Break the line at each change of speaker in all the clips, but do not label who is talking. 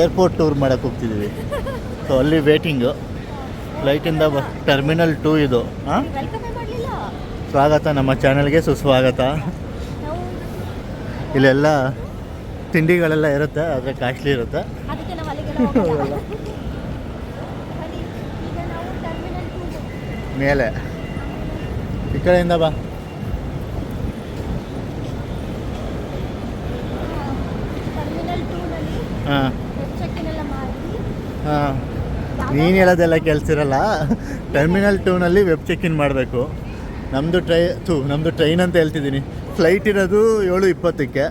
Airport tour ಮಾಡೋಕ್ಕೆ ಹೋಗ್ತಿದ್ದೀವಿ. So ಅಲ್ಲಿ waiting ಫ್ಲೈಟಿಂದ terminal 2 ಇದು. ಹಾಂ, ಸ್ವಾಗತ ನಮ್ಮ ಚಾನಲ್ಗೆ, ಸುಸ್ವಾಗತ. ಇಲ್ಲೆಲ್ಲ ತಿಂಡಿಗಳೆಲ್ಲ ಇರುತ್ತೆ, ಆದರೆ ಕಾಸ್ಟ್ಲಿ ಇರುತ್ತೆ. ಮೇಲೆ ಈ ಕಡೆಯಿಂದ ಬಾ. ಹಾಂ ಹಾಂ, ನೀನು ಹೇಳೋದೆಲ್ಲ ಕೆಲ್ಸಿರಲ್ಲ. ಟರ್ಮಿನಲ್ 2ನಲ್ಲಿ ವೆಬ್ ಚೆಕ್ ಇನ್ ಮಾಡಬೇಕು. ನಮ್ಮದು ಟ್ರೈನ್ ಅಂತ ಹೇಳ್ತಿದ್ದೀನಿ. ಫ್ಲೈಟ್ ಇರೋದು 7:20ಕ್ಕೆ.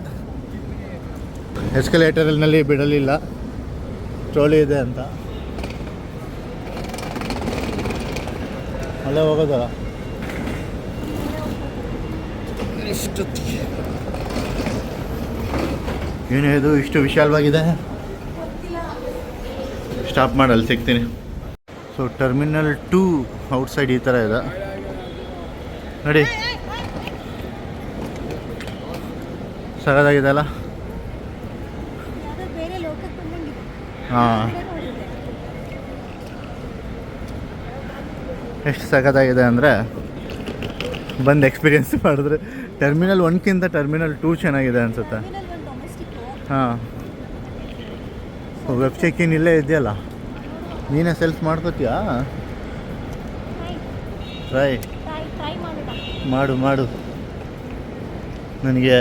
ಎಸ್ಕಲೇಟರ್ನಲ್ಲಿ ಬಿಡಲಿಲ್ಲ, ಟ್ರೋಲಿ ಇದೆ ಅಂತ. ಅಲ್ಲೇ ಹೋಗೋದಲ್ಲ ಇಷ್ಟೊತ್ತಿಗೆ. ಏನೇ ಇದು ಇಷ್ಟು ವಿಶಾಲವಾಗಿದೆ. ಸ್ಟಾಪ್ ಮಾಡಿ ಅಲ್ಲಿ ಸಿಗ್ತೀನಿ. ಸೊ ಟರ್ಮಿನಲ್ 2 ಔಟ್ಸೈಡ್ ಈ ಥರ ಇದೆ ನೋಡಿ. ಸಗದಾಗಿದೆ ಅಲ್ಲ. ಹಾಂ, ಎಷ್ಟು ಸಗದಾಗಿದೆ ಅಂದರೆ ಬಂದು ಎಕ್ಸ್ಪೀರಿಯೆನ್ಸ್ ಮಾಡಿದ್ರೆ. ಟರ್ಮಿನಲ್ 1ಕ್ಕಿಂತ ಟರ್ಮಿನಲ್ 2 ಚೆನ್ನಾಗಿದೆ ಅನಿಸುತ್ತೆ. ಹಾಂ, ವೆಬ್ ಚೆಕ್ ಇನ್ ಇಲ್ಲೇ ಇದೆಯಲ್ಲ. ನೀನೇ ಸೆಲ್ಫ್ ಮಾಡ್ಕೋತೀಯಾ? ಟ್ರೈ ಮಾಡು. ನನಗೆ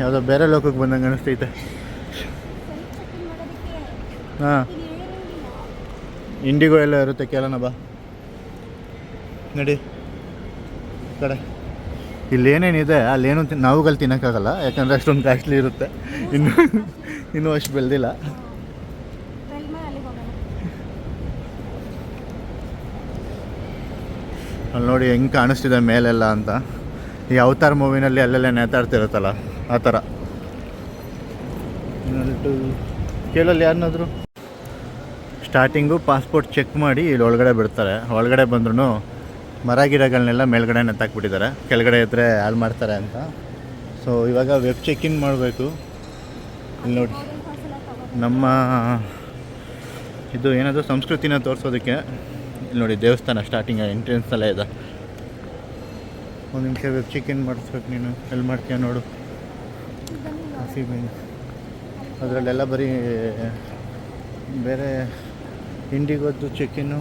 ಯಾವುದೋ ಬೇರೆ ಲೋಕಕ್ಕೆ ಬಂದಂಗೆ ಅನಿಸ್ತೈತೆ. ಹಾಂ, ಇಂಡಿಗೋ ಎಲ್ಲ ಇರುತ್ತೆ, ಕೇಳೋಣ ಬಾ. ನಡಿ ಕಡೆ. ಇಲ್ಲೇನೇನಿದೆ ಅಲ್ಲೇನು ನಾವುಗಳು ತಿನ್ನೋಕ್ಕಾಗಲ್ಲ, ಯಾಕಂದರೆ ಅಷ್ಟೊಂದು ಕಾಸ್ಟ್ಲಿ ಇರುತ್ತೆ. ಇನ್ನೂ ಅಷ್ಟು ಬೆಳೆದಿಲ್ಲ. ಅಲ್ಲಿ ನೋಡಿ ಹೆಂಗೆ ಕಾಣಿಸ್ತಿದೆ ಮೇಲೆಲ್ಲ ಅಂತ. ಈ ಅವತಾರ್ ಮೂವಿನಲ್ಲಿ ಅಲ್ಲೆಲ್ಲ ನೇತಾಡ್ತಿರುತ್ತಲ್ಲ ಆ ಥರ. ಕೇಳಲ್ಲಿ ಯಾರನ್ನಾದ್ರು ಸ್ಟಾರ್ಟಿಂಗು ಪಾಸ್ಪೋರ್ಟ್ ಚೆಕ್ ಮಾಡಿ ಇಲ್ಲಿ ಒಳಗಡೆ ಬಿಡ್ತಾರೆ. ಒಳಗಡೆ ಬಂದ್ರೂ ಮರ ಗಿಡಗಳನ್ನೆಲ್ಲ ಮೇಲ್ಗಡೆ ನೆತ್ತಾಕ್ಬಿಟ್ಟಿದ್ದಾರೆ, ಕೆಳಗಡೆ ಇದ್ದರೆ ಹಾಳು ಮಾಡ್ತಾರೆ ಅಂತ. ಸೊ ಇವಾಗ ವೆಬ್ ಚೆಕ್ ಇನ್ ಮಾಡಬೇಕು. ಇಲ್ಲಿ ನೋಡಿ, ನಮ್ಮ ಇದು ಏನಾದರೂ ಸಂಸ್ಕೃತಿನ ತೋರಿಸೋದಕ್ಕೆ. ಇಲ್ಲಿ ನೋಡಿ ದೇವಸ್ಥಾನ ಸ್ಟಾರ್ಟಿಂಗ್ ಎಂಟ್ರೆನ್ಸಲ್ಲೇ ಇದೆ. ಒಂದು ನಿಮಿಷ ವೆಬ್ ಚೆಕ್ ಇನ್ ಮಾಡಿಸ್ಬೇಕು. ನೀನು ಎಲ್ಲಿ ಮಾಡ್ತೀಯ ನೋಡು. ಕಾಫಿ ಬೀನ್ ಅದರಲ್ಲೆಲ್ಲ ಬರೀ ಬೇರೆ ಇಂಡಿಗೋದು ಚೆಕ್-ಇನ್ನು.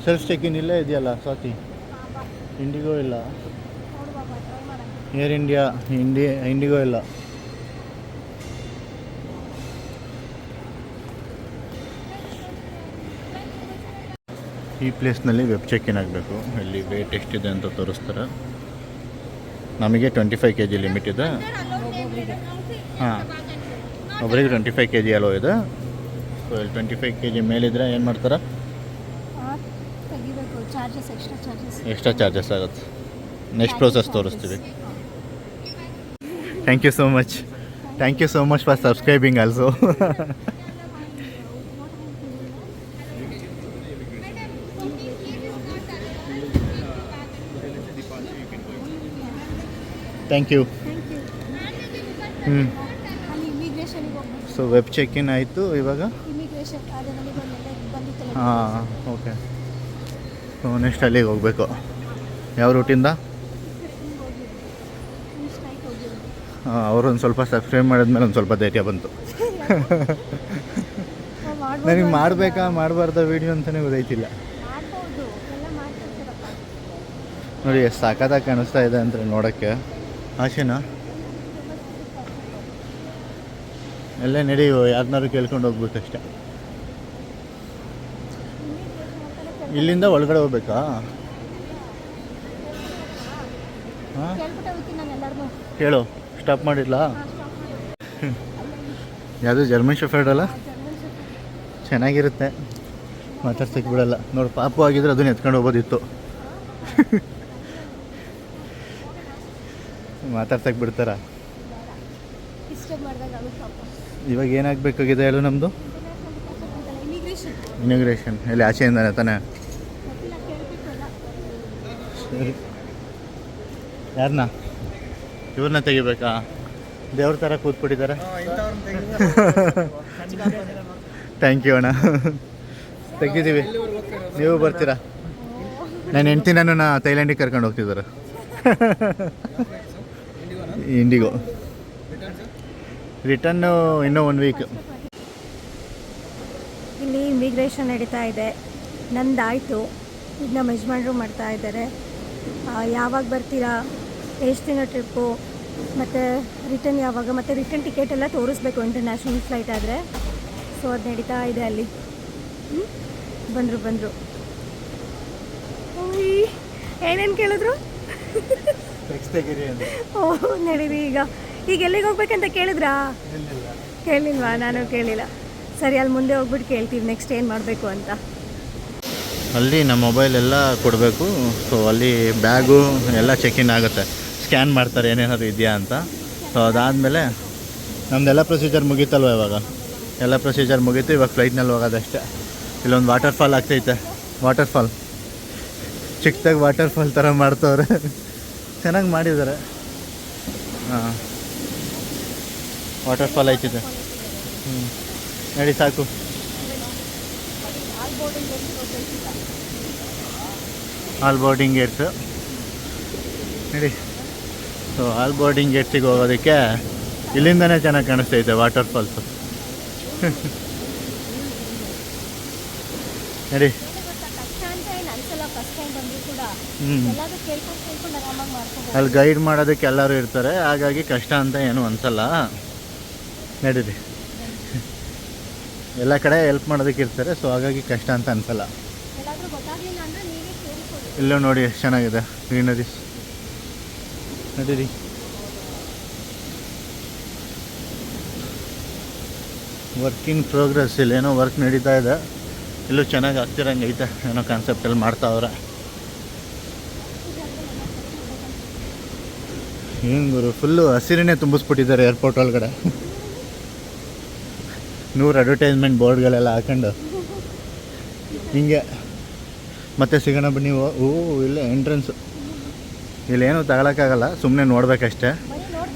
ಸೆಲ್ಫ್ ಚೆಕ್-ಇನ್ ಇಲ್ಲೇ ಇದೆಯಲ್ಲ ಸ್ವಾತಿ. ಇಂಡಿಗೋ ಇಲ್ಲ, ಏರ್ ಇಂಡಿಗೋ ಇಲ್ಲ. ಈ ಪ್ಲೇಸ್ನಲ್ಲಿ ವೆಬ್ ಚೆಕ್ ಇನ್ ಆಗಬೇಕು. ಇಲ್ಲಿ ವೇಟ್ ಎಷ್ಟಿದೆ ಅಂತ ತೋರಿಸ್ತಾರೆ. ನಮಗೆ 25 kg ಲಿಮಿಟ್ ಇದೆ. ಹಾಂ, ಒಬ್ಬರಿಗೆ 25 kg ಅಲೋ ಇದೆ. ಸೊ ಇಲ್ಲಿ 25 kg ಮೇಲಿದ್ರೆ ಏನು ಮಾಡ್ತಾರೆ? ಎಕ್ಸ್ಟ್ರಾ ಚಾರ್ಜಸ್ ಆಗುತ್ತೆ. ನೆಕ್ಸ್ಟ್ ಪ್ರೋಸೆಸ್ ತೋರಿಸ್ತೀವಿ. Thank you so much for subscribing also. Thank you. So web check in ಆಯಿತು. ಇವಾಗ ಹಾಂ, ಓಕೆ. ಸೊ ನೆಕ್ಸ್ಟ್ ಅಲ್ಲಿಗೆ ಹೋಗಬೇಕು. ಯಾವ ರೂಟಿಂದ? ಹಾಂ, ಅವರೊಂದು ಸ್ವಲ್ಪ ಸಬ್ಸ್ಕ್ರೈಬ್ ಮಾಡಿದ್ಮೇಲೆ ಒಂದು ಸ್ವಲ್ಪ ಧೈರ್ಯ ಬಂತು. ನನಗೆ ಮಾಡಬಾರ್ದ ವೀಡಿಯೋ ಅಂತಲೇ ಗೊತ್ತಾಯ್ತಿಲ್ಲ. ನೋಡಿ ಎಷ್ಟು ಸಾಕಾದಾಗ ಕಾಣಿಸ್ತಾ ಇದೆ ಅಂತ ನೋಡೋಕ್ಕೆ. ಆಶೆನಾ ಎಲ್ಲೇ ನಡೆಯುವ, ಯಾರನ್ನಾರು ಕೇಳ್ಕೊಂಡು ಹೋಗ್ಬೇಕಷ್ಟೆ. ಇಲ್ಲಿಂದ ಒಳಗಡೆ ಹೋಗ್ಬೇಕಾ? ಹಾಂ, ಕೇಳು. ಸ್ಟಾಪ್ ಮಾಡಿಲ್ಲ. ಯಾವುದು ಜರ್ಮನ್ ಶೆಫರ್ಡ್ ಅಲ್ಲ, ಚೆನ್ನಾಗಿರುತ್ತೆ. ಮಾತಾಡ್ಸಕ್ಕೆ ಬಿಡಲ್ಲ. ನೋಡಿ, ಪಾಪು ಆಗಿದ್ರೆ ಅದನ್ನ ಎತ್ಕೊಂಡು ಹೋಗೋದಿತ್ತು. ಮಾತಾಡ್ಸಕ್ಕೆ ಬಿಡ್ತಾರ? ಇವಾಗ ಏನಾಗಬೇಕಾಗಿದೆ ಹೇಳು ನಮ್ಮದು? ಇಮಿಗ್ರೇಷನ್. ಎಲ್ಲಿ ಆಚೆಯಿಂದಾನೆ ತಾನೆ? ಸರಿ, ಯಾರನ್ನ? ಇವ್ರನ್ನ ತೆಗಿಬೇಕಾ? ದೇವ್ರ ಥರ ಕೂತ್ಬಿಟ್ಟಿದ್ದಾರೆ. ಥ್ಯಾಂಕ್ ಯು ಅಣ್ಣ. ತೆಗಿದ್ದೀವಿ, ನೀವು ಬರ್ತೀರಾ? ನಾನು ಹೆಂಡ್ತಿ ನನ್ನ ಥೈಲ್ಯಾಂಡಿಗೆ ಕರ್ಕೊಂಡು ಹೋಗ್ತಿದ್ದಾರೆ. ಇಂಡಿಗೋ ರಿಟರ್ನು ಇನ್ನೂ 1 ವೀಕ್.
ಇಲ್ಲಿ ಇಮಿಗ್ರೇಷನ್ ನಡೀತಾ ಇದೆ. ನಂದಾಯಿತು, ಈಗ ನಮ್ಮ ಯಜಮಾನ್ರು ಮಾಡ್ತಾ ಇದ್ದಾರೆ. ಯಾವಾಗ ಬರ್ತೀರಾ, ಎಷ್ಟು ದಿನ ಟ್ರಿಪ್ಪು, ಮತ್ತು ರಿಟರ್ನ್ ಯಾವಾಗ, ಮತ್ತು ರಿಟರ್ನ್ ಟಿಕೆಟ್ ಎಲ್ಲ ತೋರಿಸ್ಬೇಕು ಇಂಟರ್ನ್ಯಾಷನಲ್ ಫ್ಲೈಟ್ ಆದರೆ. ಸೊ ಅದು ನಡೀತಾ ಇದೆ ಅಲ್ಲಿ. ಬಂದರು ಏನೇನು ಕೇಳಿದ್ರು? ಓಹ್ ನಡೀರಿ. ಈಗ ಎಲ್ಲಿಗೆ ಹೋಗ್ಬೇಕಂತ ಕೇಳಿದ್ರಾ? ಕೇಳಿಲ್ವಾ? ನಾನು ಕೇಳಿಲ್ಲ. ಸರಿ, ಅಲ್ಲಿ ಮುಂದೆ ಹೋಗ್ಬಿಟ್ಟು ಕೇಳ್ತೀವಿ ನೆಕ್ಸ್ಟ್ ಏನು ಮಾಡಬೇಕು ಅಂತ.
ಅಲ್ಲಿ ನಮ್ಮ ಮೊಬೈಲ್ ಎಲ್ಲ ಕೊಡಬೇಕು. ಸೊ ಅಲ್ಲಿ ಬ್ಯಾಗು ಎಲ್ಲ ಚೆಕ್-ಇನ್ ಆಗುತ್ತೆ, ಸ್ಕ್ಯಾನ್ ಮಾಡ್ತಾರೆ ಏನೇನಾದ್ರು ಇದೆಯಾ ಅಂತ. ಸೊ ಅದಾದಮೇಲೆ ನಮ್ಮದೆಲ್ಲ ಪ್ರೊಸೀಜರ್ ಮುಗೀತಲ್ವ, ಇವಾಗ ಎಲ್ಲ ಪ್ರೊಸೀಜರ್ ಮುಗೀತು. ಇವಾಗ ಫ್ಲೈಟ್ನಲ್ಲಿ ಹೋಗೋದಷ್ಟೇ. ಇಲ್ಲೊಂದು ವಾಟರ್ ಫಾಲ್ ಆಗ್ತೈತೆ, ವಾಟರ್ ಫಾಲ್ ಚಿಕ್ಕದಾಗಿ ವಾಟರ್ ಫಾಲ್ ಥರ ಮಾಡ್ತವ್ರೆ, ಚೆನ್ನಾಗಿ ಮಾಡಿದ್ದಾರೆ. ಹಾಂ, ವಾಟರ್ ಫಾಲ್ ಐತಿದೆ. ನಡಿ ಸಾಕು. ಆಲ್ ಬೋರ್ಡಿಂಗ್ ಗೇಟ್ಸು ನಡಿ. ಸೊ ಆಲ್ ಬೋರ್ಡಿಂಗ್ ಗೇಟ್ಸಿಗೆ ಹೋಗೋದಕ್ಕೆ ಇಲ್ಲಿಂದನೇ ಚೆನ್ನಾಗಿ ಕಾಣಿಸ್ತೈತೆ ವಾಟರ್ ಫಾಲ್ಸು. ನಡಿ. ಅಲ್ಲಿ ಗೈಡ್ ಮಾಡೋದಕ್ಕೆ ಎಲ್ಲರೂ ಇರ್ತಾರೆ, ಹಾಗಾಗಿ ಕಷ್ಟ ಅಂತ ಏನು ಅನ್ಸಲ್ಲ. ನಡೀರಿ, ಎಲ್ಲ ಕಡೆ ಹೆಲ್ಪ್ ಮಾಡೋದಕ್ಕೆ ಇರ್ತಾರೆ, ಸೊ ಹಾಗಾಗಿ ಕಷ್ಟ ಅಂತ ಅನ್ಸಲ್ಲ. ಇಲ್ಲೂ ನೋಡಿ ಎಷ್ಟು ಚೆನ್ನಾಗಿದೆ ಗ್ರೀನರೀಸ್. ನಡೀರಿ. Work in progress. ಇಲ್ಲೇನೋ ವರ್ಕ್ ನಡೀತಾ ಇದೆ. ಇಲ್ಲೂ ಚೆನ್ನಾಗಿ ಆಗ್ತಿರಂಗೆ ಐತೆ, ಏನೋ ಕಾನ್ಸೆಪ್ಟಲ್ಲಿ ಮಾಡ್ತಾವ್ರೆ. ಏನು ಗುರು, ಫುಲ್ಲು ಹಸಿರನ್ನೇ ತುಂಬಿಸ್ಬಿಟ್ಟಿದ್ದಾರೆ ಏರ್ಪೋರ್ಟ್ ಒಳಗಡೆ. 100 ಅಡ್ವರ್ಟೈಸ್ಮೆಂಟ್ ಬೋರ್ಡ್ಗಳೆಲ್ಲ ಹಾಕೊಂಡು ಹಿಂಗೆ. ಮತ್ತೆ ಸಿಗೋಣ ಬನ್ನಿ. ಇಲ್ಲೇ ಎಂಟ್ರೆನ್ಸು. ಇಲ್ಲೇನು ತಗೊಳಕ್ಕಾಗಲ್ಲ, ಸುಮ್ಮನೆ ನೋಡ್ಬೇಕಷ್ಟೇ.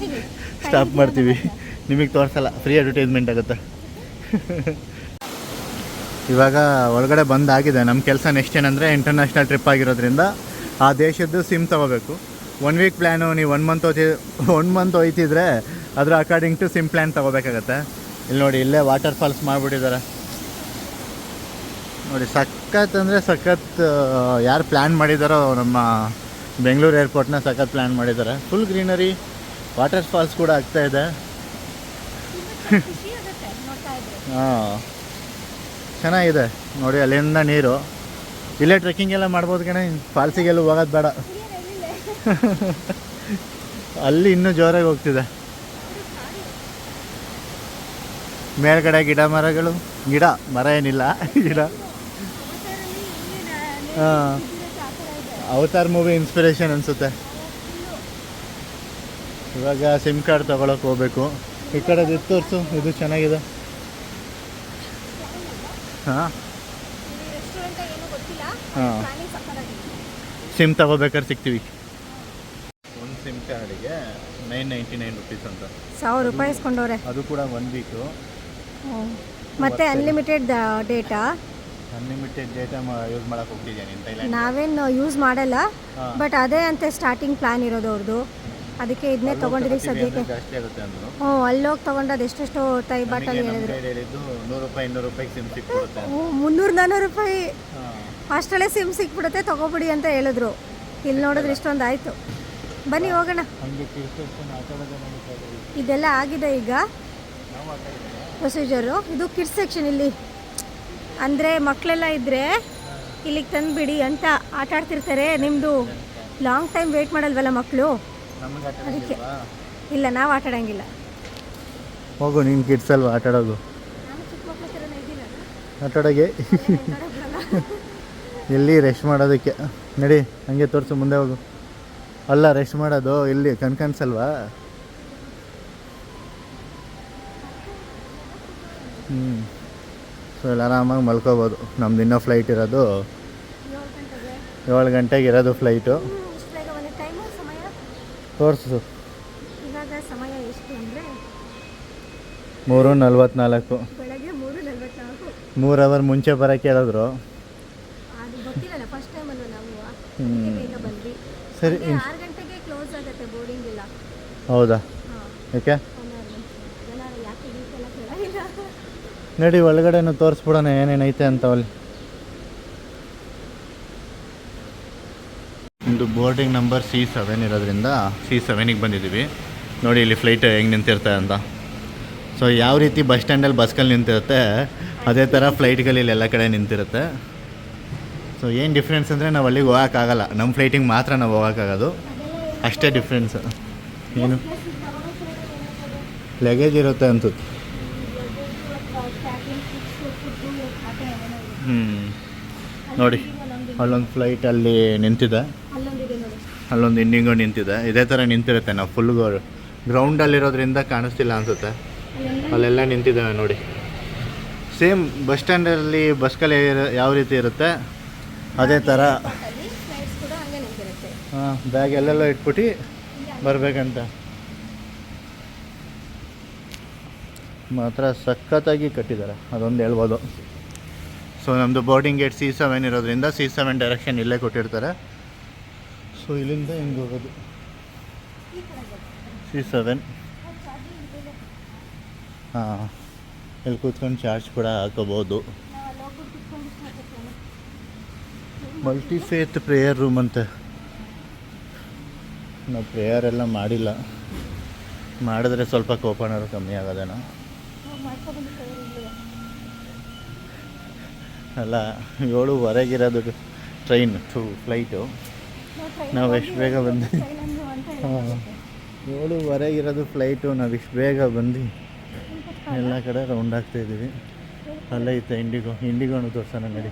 ಸ್ಟಾಪ್ ಮಾಡ್ತೀವಿ, ನಿಮಗೆ ತೋರಿಸಲ್ಲ, ಫ್ರೀ ಅಡ್ವರ್ಟೈಸ್ಮೆಂಟ್ ಆಗುತ್ತೆ. ಇವಾಗ ಒಳಗಡೆ ಬಂದಾಗಿದೆ. ನಮ್ಮ ಕೆಲಸ ನೆಕ್ಸ್ಟ್ ಏನಂದರೆ, ಇಂಟರ್ನ್ಯಾಷನಲ್ ಟ್ರಿಪ್ ಆಗಿರೋದ್ರಿಂದ ಆ ದೇಶದ್ದು ಸಿಮ್ ತೊಗೋಬೇಕು. 1 ವೀಕ್ ಪ್ಲ್ಯಾನು. ನೀವು 1 ಮಂತ್ ಹೋಯ್ತಿದ್ರೆ ಅದ್ರ ಅಕಾರ್ಡಿಂಗ್ ಟು ಸಿಮ್ ಪ್ಲ್ಯಾನ್ ತೊಗೋಬೇಕಾಗತ್ತೆ. ಇಲ್ಲಿ ನೋಡಿ, ಇಲ್ಲೇ ವಾಟರ್ ಫಾಲ್ಸ್ ಮಾಡಿಬಿಟ್ಟಿದ್ದಾರೆ ನೋಡಿ. ಸಖತ್ ಅಂದರೆ ಸಖತ್. ಯಾರು ಪ್ಲ್ಯಾನ್ ಮಾಡಿದಾರೋ ನಮ್ಮ ಬೆಂಗಳೂರು ಏರ್ಪೋರ್ಟ್ನ ಸಖತ್ ಪ್ಲ್ಯಾನ್ ಮಾಡಿದ್ದಾರೆ. ಫುಲ್ ಗ್ರೀನರಿ, ವಾಟರ್ ಫಾಲ್ಸ್ ಕೂಡ ಆಗ್ತಾಯಿದೆ. ಹಾಂ, ಚೆನ್ನಾಗಿದೆ ನೋಡಿ. ಅಲ್ಲಿಂದ ನೀರು, ಇಲ್ಲೇ ಟ್ರೆಕ್ಕಿಂಗ್ ಎಲ್ಲ ಮಾಡ್ಬೋದು ಕಣೆ. ಫಾಲ್ಸಿಗೆಲ್ಲ ಹೋಗೋದು ಬೇಡ. ಅಲ್ಲಿ ಇನ್ನೂ ಜೋರಾಗಿ ಹೋಗ್ತಿದೆ. ಮೇಲ್ಗಡೆ ಗಿಡ ಮರಗಳು, ಮರ ಏನಿಲ್ಲ, ಗಿಡ. ಹಾಂ, ಅವತಾರ್ ಮೂವಿ ಇನ್ಸ್ಪಿರೇಷನ್ ಅನಿಸುತ್ತೆ. ಇವಾಗ ಸಿಮ್ ಕಾರ್ಡ್ ತೊಗೊಳಕ್ಕೆ ಹೋಗ್ಬೇಕು. ಈ ಕಡೆದು ತೋರಿಸು, ಇದು ಚೆನ್ನಾಗಿದೆ. ಹಾಂ ಹಾಂ, ಸಿಮ್ ತಗೋಬೇಕಾದ್ರೆ ಸಿಗ್ತೀವಿ. ಒಂದು ಸಿಮ್ ಕಾರ್ಡಿಗೆ 999 ರುಪೀಸ್ ಅಂತ. 1000
ರೂಪಾಯಿ ಇಸ್ಕೊಂಡವ್ರೆ.
ಅದು ಕೂಡ 1 ವೀಕು.
ಮತ್ತೆ unlimited data.
Unlimited data use ಮಾಡಕ್ಕೆ ಹೋಗ್ತಿದ್ಯಾ ನೀನು ಥೈಲ್ಯಾಂಡ್?
ನಾವೇನು ಯೂಸ್ ಮಾಡಲ್ಲ, ಬಟ್ ಅದೇ ಅಂತ ಸ್ಟಾರ್ಟಿಂಗ್ ಪ್ಲ್ಯಾನ್ ಇರೋದು ಅವ್ರದ್ದು. ಅದಕ್ಕೆ ಇದನ್ನೇ ತೊಗೊಂಡಿದ್ದೀವಿ ಸದ್ಯಕ್ಕೆ.
ಜಾಸ್ತಿ ಆಗುತ್ತೆ ಅಂದರು.
ಅಲ್ಲೋಗಿ ತೊಗೊಂಡದ್ದು ಎಷ್ಟೆಷ್ಟು ಬಾಟಲ್ಲಿ ಹೇಳಿದ್ರು.
100 ರೂಪಾಯಿ 200 ರೂಪಾಯಿಗೆ ಸಿಮ್ ಸಿಕ್ಬಿಡುತ್ತೆ.
300-400 ರೂಪಾಯಿ ಅಷ್ಟರಲ್ಲೇ ಸಿಮ್ ಸಿಕ್ಬಿಡುತ್ತೆ, ತೊಗೊಬಿಡಿ ಅಂತ ಹೇಳಿದ್ರು. ಇಲ್ಲಿ ನೋಡಿದ್ರೆ ಇಷ್ಟೊಂದು ಆಯಿತು. ಬನ್ನಿ ಹೋಗೋಣ. ಇದೆಲ್ಲ ಆಗಿದೆ ಈಗ ಪ್ರೊಸೀಜರು. ಇದು ಕಿಡ್ಸ್ ಸೆಕ್ಷನ್. ಇಲ್ಲಿ ಅಂದರೆ ಮಕ್ಕಳೆಲ್ಲ ಇದ್ದರೆ ಇಲ್ಲಿಗೆ ತಂದುಬಿಡಿ ಅಂತ ಆಟ ಆಡ್ತಿರ್ತಾರೆ. ನಿಮ್ಮದು ಲಾಂಗ್ ಟೈಮ್ ವೆಯ್ಟ್ ಮಾಡಲ್ವಲ್ಲ ಮಕ್ಕಳು, ಅದಕ್ಕೆ. ಇಲ್ಲ, ನಾವು ಆಟ ಆಡೋಂಗಿಲ್ಲ.
ಹೋಗು, ನೀನು ಕಿಡ್ಸ್ ಅಲ್ವಾ, ಆಟ ಆಡೋದು. ಆಟಾಡೋಗೆ ಎಲ್ಲಿ ರೆಸ್ಟ್ ಮಾಡೋದಕ್ಕೆ. ನಡಿ, ಹಂಗೆ ತೋರಿಸು, ಮುಂದೆ ಹೋಗು. ಅಲ್ಲ, ರೆಸ್ಟ್ ಮಾಡೋದು ಇಲ್ಲಿ ಕಣ್ಸಲ್ವಾ? ಸೊ ಇಲ್ಲಿ ಆರಾಮಾಗಿ ಮಲ್ಕೋಬೋದು. ನಮ್ದು ಇನ್ನೂ ಫ್ಲೈಟ್ ಇರೋದು 7 ಗಂಟೆಗೆ ಇರೋದು ಫ್ಲೈಟು. ತೋರಿಸು.
ಇವಾಗ ಸಮಯ ಎಷ್ಟು ಅಂದರೆ
3:44.
ಬೆಳಗ್ಗೆ 3:44.
3 ಅವರ್ ಮುಂಚೆ ಬರೋಕ್ಕೆ ಹೇಳಿದ್ರು.
ಅದು ಗೊತ್ತಿಲ್ಲಲ್ಲ, ಫಸ್ಟ್ ಟೈಮ್ ಅಲ್ಲ ನಾವು, ಅದಕ್ಕೆ ಬೇಗ ಬಂದ್ವಿ.
ಸರಿ
6 ಗಂಟೆಗೆ ಕ್ಲೋಸ್ ಆಗುತ್ತೆ ಬೋರ್ಡಿಂಗ್ ಎಲ್ಲ.
ಹೌದಾ?
ಹಾಂ,
ಯಾಕೆ?
ಜನ ಯಾಕೆ ಡೀಟೇಲ್ ಕೇಳಿಲ್ಲ.
ನಡಿ ಒಳಗಡೆನೂ ತೋರಿಸ್ಬಿಡೋಣ ಏನೇನೈತೆ ಅಂತ ಅಲ್ಲಿ. ಒಂದು ಬೋರ್ಡಿಂಗ್ ನಂಬರ್ C7 ಇರೋದ್ರಿಂದ C7ಗೆ ಬಂದಿದ್ದೀವಿ. ನೋಡಿ ಇಲ್ಲಿ ಫ್ಲೈಟ್ ಹೆಂಗೆ ನಿಂತಿರ್ತಾರೆ ಅಂತ. ಸೊ ಯಾವ ರೀತಿ ಬಸ್ ಸ್ಟ್ಯಾಂಡಲ್ಲಿ ಬಸ್ಗಳು ನಿಂತಿರುತ್ತೆ ಅದೇ ಥರ ಫ್ಲೈಟ್ಗಳು ಇಲ್ಲಿ ಎಲ್ಲ ಕಡೆ ನಿಂತಿರುತ್ತೆ. ಸೊ ಏನು ಡಿಫ್ರೆನ್ಸ್ ಅಂದರೆ ನಾವು ಅಲ್ಲಿಗೆ ಹೋಗೋಕ್ಕಾಗಲ್ಲ, ನಮ್ಮ ಫ್ಲೈಟಿಗೆ ಮಾತ್ರ ನಾವು ಹೋಗೋಕ್ಕಾಗೋದು, ಅಷ್ಟೇ ಡಿಫ್ರೆನ್ಸ್. ಏನು ಲಗೇಜ್ ಇರುತ್ತೆ ಅನ್ಸುತ್ತೆ. ನೋಡಿ ಅಲ್ಲೊಂದು ಫ್ಲೈಟ್ ಅಲ್ಲಿ ನಿಂತಿದೆ,
ಅಲ್ಲೊಂದಿದೆ ನೋಡಿ.
ಅಲ್ಲೊಂದು ಇಂಡಿಗೋ ನಿಂತಿದೆ. ಇದೇ ಥರ ನಿಂತಿರುತ್ತೆ. ನಾವು ಫುಲ್ ಗ್ರೌಂಡಲ್ಲಿರೋದ್ರಿಂದ ಕಾಣಿಸ್ತಿಲ್ಲ ಅನಿಸುತ್ತೆ. ಅಲ್ಲೆಲ್ಲ ನಿಂತಿದ್ದಾವೆ ನೋಡಿ. ಸೇಮ್ ಬಸ್ ಸ್ಟ್ಯಾಂಡಲ್ಲಿ ಬಸ್ಗಳು ಯಾವ ರೀತಿ ಇರುತ್ತೆ ಅದೇ ಥರ.
ಫ್ಲೈಟ್ಸ್ ಕೂಡ ಹಂಗೆ ನಿಂತಿರುತ್ತೆ.
ಹಾಂ, ಬ್ಯಾಗ್ ಎಲ್ಲೆಲ್ಲ ಇಟ್ಬಿಟ್ಟು ಬರಬೇಕಂತ. ಮಾತ್ರ ಸಖತ್ತಾಗಿ ಕಟ್ಟಿದ್ದಾರೆ, ಅದೊಂದು ಹೇಳ್ಬೋದು. ಸೊ ನಮ್ಮದು ಬೋರ್ಡಿಂಗ್ ಗೇಟ್ C7 ಇರೋದ್ರಿಂದ C7 ಡೈರೆಕ್ಷನ್ ಇಲ್ಲೇ ಕೊಟ್ಟಿರ್ತಾರೆ. ಸೊ ಇಲ್ಲಿಂದ ಹಿಂಗೆ ಹೋಗೋದು C7. ಹಾಂ, ಇಲ್ಲಿ ಕೂತ್ಕೊಂಡು ಚಾರ್ಜ್ ಕೂಡ ಹಾಕೋಬೋದು. ಮಲ್ಟಿಫೇತ್ ಪ್ರೇಯರ್ ರೂಮ್ ಅಂತೆ. ನಾವು ಪ್ರೇಯರ್ ಎಲ್ಲ ಮಾಡಿಲ್ಲ, ಮಾಡಿದ್ರೆ ಸ್ವಲ್ಪ ಕೋಪನಾದ್ರು ಕಮ್ಮಿ ಆಗೋದೇನೋ. ಅಲ್ಲ 7:15 ಟ್ರೈನ್ ಫ್ಲೈಟು. ನಾವು ಎಷ್ಟು ಬೇಗ ಬಂದು, ಹಾಂ 7:15 ಫ್ಲೈಟು. ನಾವು ಇಷ್ಟು ಬೇಗ ಬಂದು ಎಲ್ಲ ಕಡೆ ರೌಂಡ್ ಆಗ್ತಾಯಿದ್ದೀವಿ. ಅಲ್ಲೇ ಐತೆ ಇಂಡಿಗೋನು ತೋರ್ಸೋಣ ನಡಿ.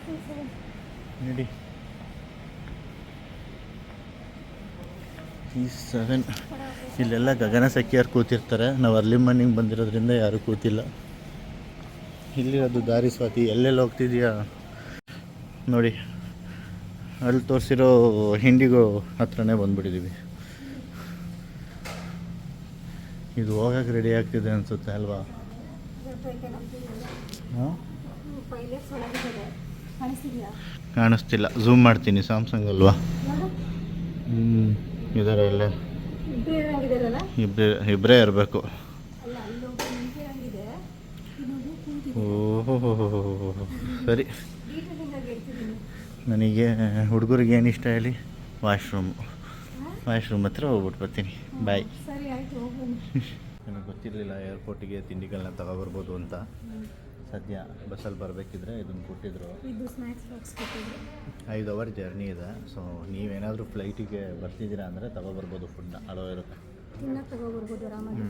C7 ಇಲ್ಲೆಲ್ಲ ಗಗನ ಸಖಿಯರು ಕೂತಿರ್ತಾರೆ. ನಾವು ಅರ್ಲಿ ಮಾರ್ನಿಂಗ್ ಬಂದಿರೋದ್ರಿಂದ ಯಾರೂ ಕೂತಿಲ್ಲ. ಇಲ್ಲಿರೋದು ದಾರಿ ಸ್ವಾತಿ. ಎಲ್ಲೆಲ್ಲಿ ಹೋಗ್ತಿದೆಯಾ ನೋಡಿ, ಅಲ್ಲಿ ತೋರಿಸಿರೋ ಇಂಡಿಗೋ ಹತ್ರನೇ ಬಂದುಬಿಟ್ಟಿದ್ದೀವಿ. ಇದು ಹೋಗಕ್ಕೆ ರೆಡಿ ಆಗ್ತಿದೆ ಅನಿಸುತ್ತೆ ಅಲ್ವಾ? ಹಾಂ, ಕಾಣಿಸ್ತಿಲ್ಲ. ಝೂಮ್ ಮಾಡ್ತೀನಿ. ಸ್ಯಾಮ್ಸಂಗ್ ಅಲ್ವಾ? ಇದ್ದಾರೆ ಇಲ್ಲೇ ಇಬ್ಬರೇ ಇರಬೇಕು. ಓಹೋ ಸರಿ. ನನಗೆ ಹುಡುಗರಿಗೆ ಏನು ಇಷ್ಟ ಹೇಳಿ? ವಾಶ್ರೂಮ್ ಹತ್ರ ಹೋಗ್ಬಿಟ್ಟು ಬರ್ತೀನಿ. ಬಾಯ್. ನನಗೆ ಗೊತ್ತಿರಲಿಲ್ಲ ಏರ್ಪೋರ್ಟಿಗೆ ತಿಂಡಿಗಳನ್ನ ತಗೊಬರ್ಬೋದು ಅಂತ. ಸದ್ಯ ಬಸ್ಸಲ್ಲಿ ಬರಬೇಕಿದ್ರೆ ಇದನ್ನು ಕೊಟ್ಟಿದ್ರು. 5 ಅವರ್ ಜರ್ನಿ ಇದೆ. ಸೊ ನೀವೇನಾದರೂ ಫ್ಲೈಟಿಗೆ ಬರ್ತಿದ್ದೀರಾ ಅಂದರೆ ತಗೊಬರ್ಬೋದು. ಫುಡ್ನ ಅಲೋ ಇರುತ್ತೆ,
ತಿನ್ನಕ್ಕೆ ತಗೊಬರ್ಬೋದು ಆರಾಮಾಗಿ.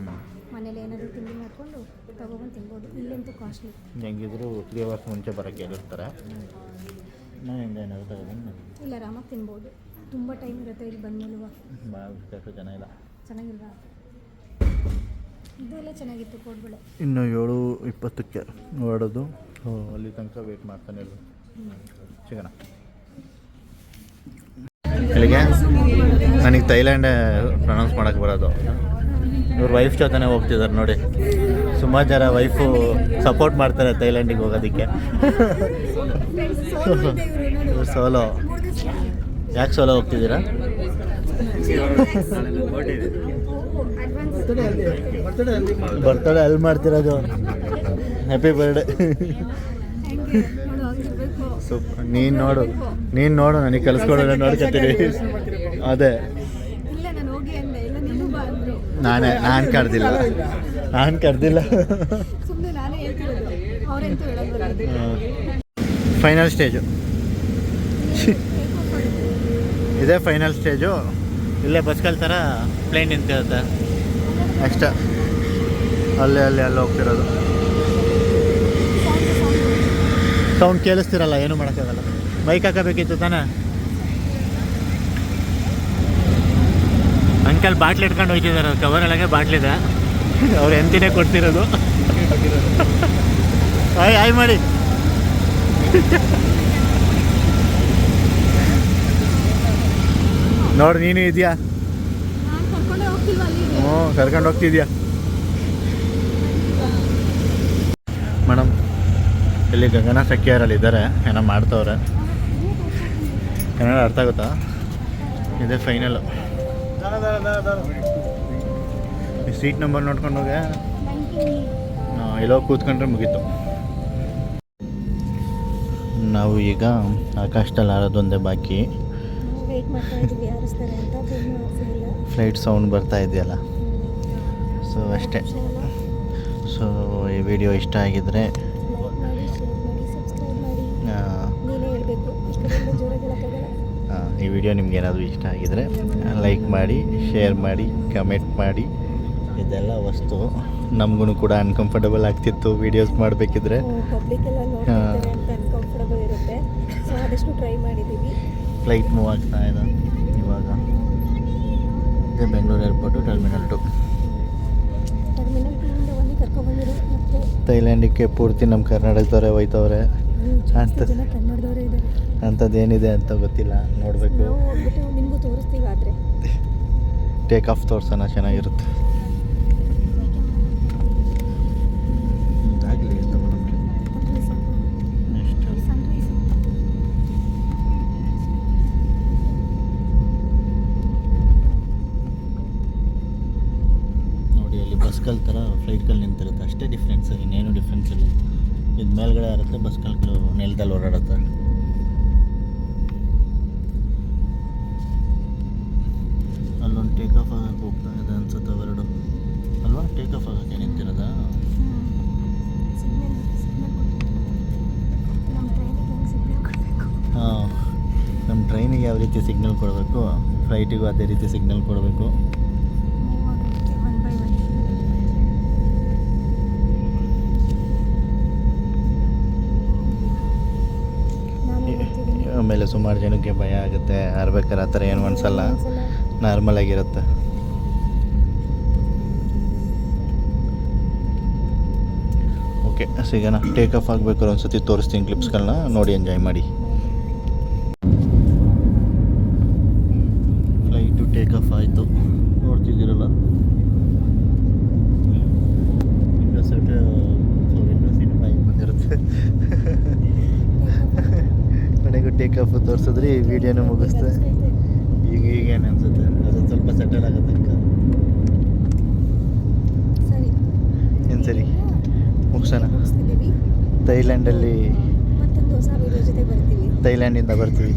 ಮನೇಲಿ ಏನಾದರೂ ತಿಂಡಿ ಮಾಡಿಕೊಂಡು ತಗೊಬಂದು ತಿನ್ಬೋದು. ಇಲ್ಲಂತೂ ಕಾಸ್ಟ್ಲಿ.
ಹೆಂಗಿದ್ರು 3 ಅವರ್ಸ್ ಮುಂಚೆ ಬರೋಕ್ಕೆ ಹೇಳಿರ್ತಾರೆ. ನಾನು ಹೆಂಗೆ ಏನಾದರೂ ತಗೊಬಂದು
ಇಲ್ಲ, ಆರಾಮಾಗಿ ತಿನ್ಬೋದು. ತುಂಬ ಟೈಮ್ ಇರುತ್ತೆ ಇಲ್ಲಿ ಬಂದ್ಮೇಲುವ.
ಭಾಳ ಚೆನ್ನಾಗಿಲ್ಲ.
ಚೆನ್ನಾಗಿಲ್ವಾ? ಇದೆಲ್ಲ ಚೆನ್ನಾಗಿತ್ತು ಕೋಡ್ಬಳೆ.
ಇನ್ನು 7:20ಕ್ಕೆ ಹೊರಡೋದು. ಅಲ್ಲಿ ತನಕ ವೇಟ್ ಮಾಡ್ತಾನೆ ಇರು. ಸಿಗೋಣ. ಇಲ್ಲಿಗೆ ನನಗೆ ಥೈಲ್ಯಾಂಡೇ ಪ್ರೊನೌನ್ಸ್ ಮಾಡೋಕ್ಕೆ ಬರೋದು. ಇವ್ರ ವೈಫ್ ಜೊತೆನೇ ಹೋಗ್ತಿದ್ದಾರೆ ನೋಡಿ. ಸುಮಾರು ಜನ ವೈಫು ಸಪೋರ್ಟ್ ಮಾಡ್ತಾರೆ ಥೈಲ್ಯಾಂಡಿಗೆ ಹೋಗೋದಕ್ಕೆ. ಸೋಲೋ. ಯಾಕೆ ಸೋಲೋ ಹೋಗ್ತಿದ್ದೀರಾ? ಬರ್ತಡೇ ಅಲ್ಲಿ ಮಾಡ್ತಿರೋದು. Happy birthday. ಸೂಪರ್. ನೀನು ನೋಡು ನನಗೆ ಕಲಿಸ್ಕೊಡೋಣ ನೋಡ್ಕೊತೀರಿ. ಅದೇ ನಾನು ಕರ್ದಿಲ್ಲ. ಫೈನಲ್ ಸ್ಟೇಜು ಇದೇ. ಫೈನಲ್ ಸ್ಟೇಜು ಇಲ್ಲೇ ಬಸ್ಗಳ ಥರ ಪ್ಲೇನ್ ನಿಂತಿರುತ್ತೆ ಅಷ್ಟೇ. ಅಲ್ಲಿ ಹೋಗ್ತಿರೋದು. ಸೌಂಡ್ ಕೇಳಿಸ್ತಿರಲ್ಲ, ಏನೂ ಮಾಡೋಕ್ಕಾಗಲ್ಲ. ಬೈಕ್ ಹಾಕಬೇಕಿತ್ತು ತಾನೇ. ಅಂಕಲ್ ಬಾಟ್ಲಿ ಇಟ್ಕೊಂಡು ಹೋಗ್ತಿದ್ದಾರೆ. ಕವರ್ ಒಳಗೆ ಬಾಟ್ಲಿದೆ. ಅವ್ರು ಎಂತಿನೇ ಕೊಡ್ತಿರೋದು. ಆಯ್ ಮಾಡಿ. ನೋಡಿ ನೀನು ಇದೆಯಾ? ಹ್ಞೂ, ಕರ್ಕೊಂಡು ಹೋಗ್ತಿದ್ಯಾ? ಮೇಡಮ್ ಇಲ್ಲಿ ಗಗನ ಸಖಿಯಾರಲ್ಲಿ ಇದ್ದಾರೆ, ಏನೋ ಮಾಡ್ತವ್ರೆ. ಕನ್ನಡ ಅರ್ಥ ಆಗುತ್ತಾ? ಇದೇ ಫೈನಲ್ಲು. ಈ ಸೀಟ್ ನಂಬರ್ ನೋಡ್ಕೊಂಡು ಹೋಗಿ ಎಲ್ಲೋ ಕೂತ್ಕೊಂಡ್ರೆ ಮುಗೀತು. ನಾವು ಈಗ ಆಕಾಶದಲ್ಲಿ ಹಾರೋದೊಂದೇ ಬಾಕಿ.
ವೆಯ್ಟ್ ಮಾಡ್ತಾ ಇದ್ದೀವಿ ಯಾರಿಸ್ತಾರೆ ಅಂತ, ಇನ್ನೂ ಆಗ್ಸಿಲ್ಲ.
ಫ್ಲೈಟ್ ಸೌಂಡ್ ಬರ್ತಾ ಇದೆಯಲ್ಲ, ಸೊ ಅಷ್ಟೇ. ಸೊ ಈ ವಿಡಿಯೋ ಇಷ್ಟ ಆಗಿದ್ರೆ
ಲೈಕ್ ಮಾಡಿ, ಶೇರ್ ಮಾಡಿ, ಸಬ್ಸ್ಕ್ರೈಬ್ ಮಾಡಿ. ನೀನೇ ಹೇಳಬೇಕು, ಇಷ್ಟರಿಂದ ಜೋರಾಗಿ ಹೇಳೋಕ್ಕಾಗಲ್ಲ.
ಈ ವಿಡಿಯೋ ನಿಮ್ಗೆ ಏನಾದರೂ ಇಷ್ಟ ಆಗಿದ್ರೆ ಲೈಕ್ ಮಾಡಿ, ಶೇರ್ ಮಾಡಿ, ಕಮೆಂಟ್ ಮಾಡಿ. ಇದೆಲ್ಲ ವಸ್ತು ನಮಗೂ ಕೂಡ ಅನ್ಕಂಫರ್ಟಬಲ್ ಆಗ್ತಿತ್ತು ವೀಡಿಯೋಸ್ ಮಾಡಬೇಕಿದ್ರೆ.
ಪಬ್ಲಿಕ್ ಎಲ್ಲ ನೋಡ್ತಿದ್ದಾರೆ ಅಂತ ಅನ್ಕಂಫರ್ಟಬಲ್ ಇರುತ್ತೆ. ಸೊ ಆದಷ್ಟು ಟ್ರೈ ಮಾಡಿದ್ದೀವಿ.
ಫ್ಲೈಟ್ ಮೂವ್ ಆಗ್ತಾ ಇದೆ ಇವಾಗ. ಇದೇ ಬೆಂಗಳೂರು ಏರ್ಪೋರ್ಟು, ಟರ್ಮಿನಲ್ 2.
ಟರ್ಮಿನಲ್ 2 ಒಂದು ಕರ್ಕೊಬಂದಿರು. ಮತ್ತು
ಥೈಲ್ಯಾಂಡಕ್ಕೆ ಪೂರ್ತಿ ನಮ್ಮ ಕರ್ನಾಟಕದವರೇ ಹೋಯ್ತವ್ರೆ.
ಜಾಸ್ತಿ ಜನ ಕನ್ನಡದವರೇ ಇದ್ದಾರೆ.
ಅಂಥದ್ದು ಏನಿದೆ ಅಂತ ಗೊತ್ತಿಲ್ಲ, ನೋಡಬೇಕು.
ನಾವು ಹೋಗ್ಬಿಟ್ಟು ನಿಮಗೂ ತೋರಿಸ್ತೀವಿ. ಆದರೆ
ಟೇಕ್ ಆಫ್ ತೋರ್ಸೋಣ, ಚೆನ್ನಾಗಿರುತ್ತೆ. ಇದಾಗಲಿ ನೆಕ್ಸ್ಟ್
ಸನ್ರೈಸ್
ನೋಡಿ, ಅಲ್ಲಿ ಬಸ್ಗಳ ಥರ ಫ್ಲೈಟ್ಗಳು ನಿಂತಿರುತ್ತೆ, ಅಷ್ಟೇ ಡಿಫ್ರೆನ್ಸ್, ಇನ್ನೇನು ಡಿಫ್ರೆನ್ಸ್ ಇಲ್ಲ. ಇದು ಮೇಲ್ಗಡೆ ಇರುತ್ತೆ, ಬಸ್ಗಳು ನೆಲದಲ್ಲಿ ಓಡಾಡುತ್ತೆ. ಅಲ್ಲೊಂದು ಟೇಕ್ ಆಫ್ ಆಗಕ್ಕೆ ಹೋಗ್ತಾ ಇದೆ ಅನ್ಸುತ್ತೆ ಅವೆರಡು ಅಲ್ವಾ? ಟೇಕ್ ಆಫ್ ಆಗೋಕ್ಕೆ ನಿಂತಿರೋದಾ? ಹಾಂ, ನಮ್ಮ ಟ್ರೈನಿಗೆ ಯಾವ ರೀತಿ ಸಿಗ್ನಲ್ ಕೊಡಬೇಕು, ಫ್ಲೈಟಿಗೂ ಅದೇ ರೀತಿ ಸಿಗ್ನಲ್ ಕೊಡಬೇಕು. ಆಮೇಲೆ ಸುಮಾರು ಜನಕ್ಕೆ ಭಯ ಆಗುತ್ತೆ ಹಾರ್ಬೇಕಾದ್ರೆ, ಆ ಥರ ಏನು ಅನ್ಸಲ್ಲ, ನಾರ್ಮಲ್ ಆಗಿರುತ್ತೆ. ಓಕೆ, ಸಿಗೋಣ. ಟೇಕ್ ಆಫ್ ಆಗಬೇಕಾದ್ರೆ ಒಂದ್ಸತಿ ತೋರಿಸ್ತೀನಿ ಕ್ಲಿಪ್ಸ್ಗಳನ್ನ, ನೋಡಿ ಎಂಜಾಯ್ ಮಾಡಿ. ಫ್ಲೈಟು ಟೇಕ್ ಆಫ್ ಆಯಿತು, ನೋಡ್ತಿದ್ದೀರಲ್ಲ. ವಿಂಡೋ ಸೀಟ್ ಬಾಯಿ ಬಂದಿರುತ್ತೆ. ಕಡೆಗೂ ಟೇಕ್ ಆಫ್ ತೋರಿಸಿದ್ರಿ, ಈ ವಿಡಿಯೋನ ಮುಗಿಸ್ದೆ. ಈಗ ಏನು ಅನ್ಸುತ್ತೆ, ಅದೊಂದು ಸ್ವಲ್ಪ ಸೆಟಲ್ ಆಗುತ್ತೆ ಅಕ್ಕ.
ಸರಿ,
ಏನು ಸರಿ ಮುಗಿಸೋಣ.
ಮುಗಿಸ್ತಿದ್ದೀವಿ.
ಥೈಲ್ಯಾಂಡಲ್ಲಿ
ಮತ್ತೊಂದು ಹೊಸ ವಿಡಿಯೋ ಜೊತೆ ಬರ್ತೀವಿ.
ಥೈಲ್ಯಾಂಡಿಂದ ಬರ್ತೀವಿ.